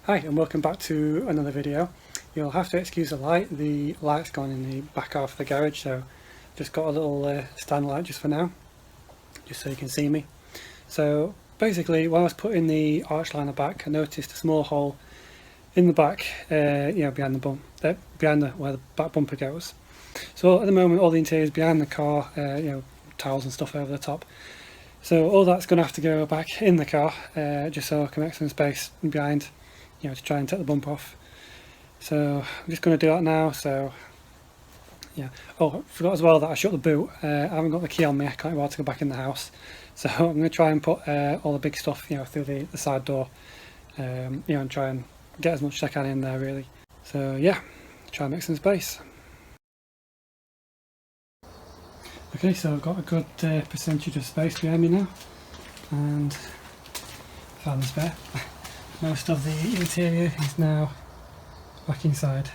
Hi and welcome back to another video. You'll have to excuse the light's gone in the back half of the garage, so just got a little stand light just for now, just so you can see me. So basically when I was putting the arch liner back, I noticed a small hole in the back, behind where the back bumper goes. So at the moment all the interior is behind the car, towels and stuff over the top. So all that's going to have to go back in the car, just so I can make some space behind, to try and take the bump off. So I'm just going to do that now. So yeah. Oh, I forgot as well that I shut the boot. I haven't got the key on me. I can't be able to go back in the house. So I'm going to try and put all the big stuff, through the side door, and try and get as much as I can in there really. So yeah, try and make some space. Okay, so I've got a good percentage of space behind me now, and found the spare. Most of the interior is now back inside.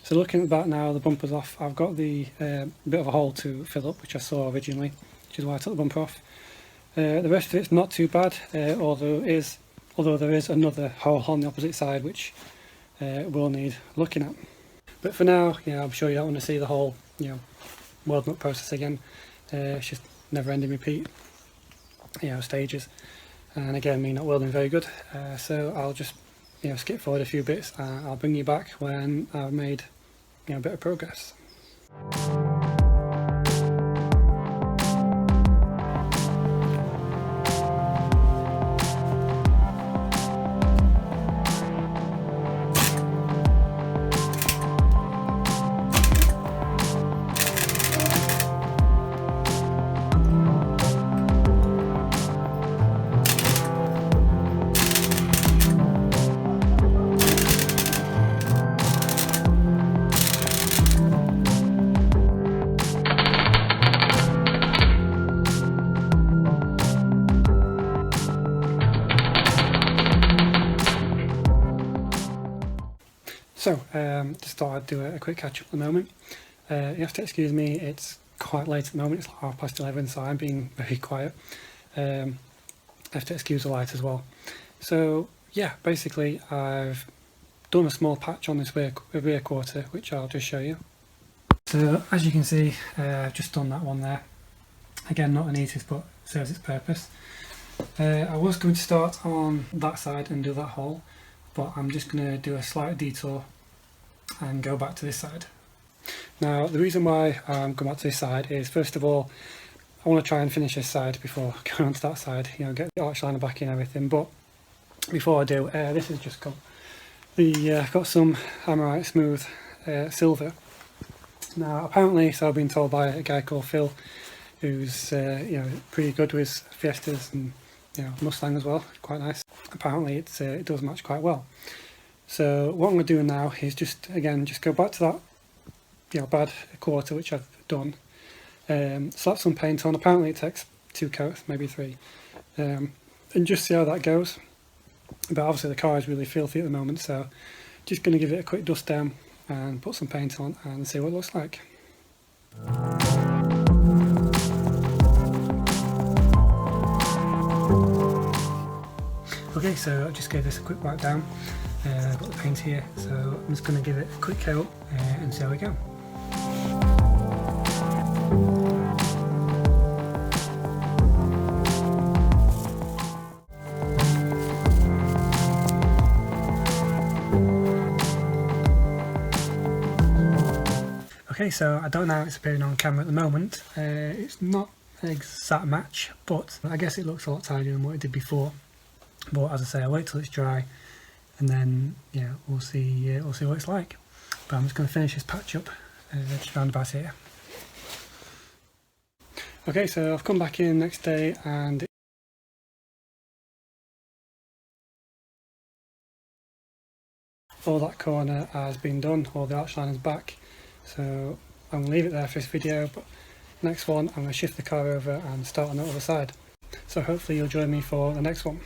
So looking at that now, the bumper's off. I've got the bit of a hole to fill up, which I saw originally, which is why I took the bumper off. The rest of it's not too bad, although there is another hole on the opposite side which will need looking at. But for now, I'm sure you don't want to see the whole, welding up process again. It's just never-ending repeat, stages. And again, me not welding very good, so I'll just skip forward a few bits. I'll bring you back when I've made a bit of progress. So, just thought I'd do a quick catch up at the moment. You have to excuse me, it's quite late at the moment, it's like 11:30, so I'm being very quiet. I have to excuse the light as well. So yeah, basically I've done a small patch on this rear quarter, which I'll just show you. So as you can see, I've just done that one there. Again, not the neatest, but serves its purpose. I was going to start on that side and do that hole, but I'm just going to do a slight detour and go back to this side. Now the reason why I'm going back to this side is, first of all, I want to try and finish this side before going on to that side, get the arch liner back in and everything. But before I do, this has just got got some Amorite Smooth silver. Now apparently, so I've been told by a guy called Phil, who's pretty good with Fiestas and Mustang as well, quite nice. Apparently it does match quite well. So what I'm going to do now is just go back to that bad quarter which I've done, slap some paint on. Apparently it takes 2 coats, maybe 3, and just see how that goes. But obviously the car is really filthy at the moment, so just going to give it a quick dust down and put some paint on and see what it looks like. Okay, so I just gave this a quick wipe down. I've got the paint here, so I'm just going to give it a quick coat and see how we go. Okay, so I don't know how it's appearing on camera at the moment. It's not an exact match, but I guess it looks a lot tidier than what it did before. But as I say, I'll wait till it's dry, and then yeah, we'll see what it's like. But I'm just going to finish this patch up just round about here. Okay, so I've come back in the next day and all that corner has been done, all the arch line is back. So I'm going to leave it there for this video, but next one I'm going to shift the car over and start on the other side. So hopefully you'll join me for the next one.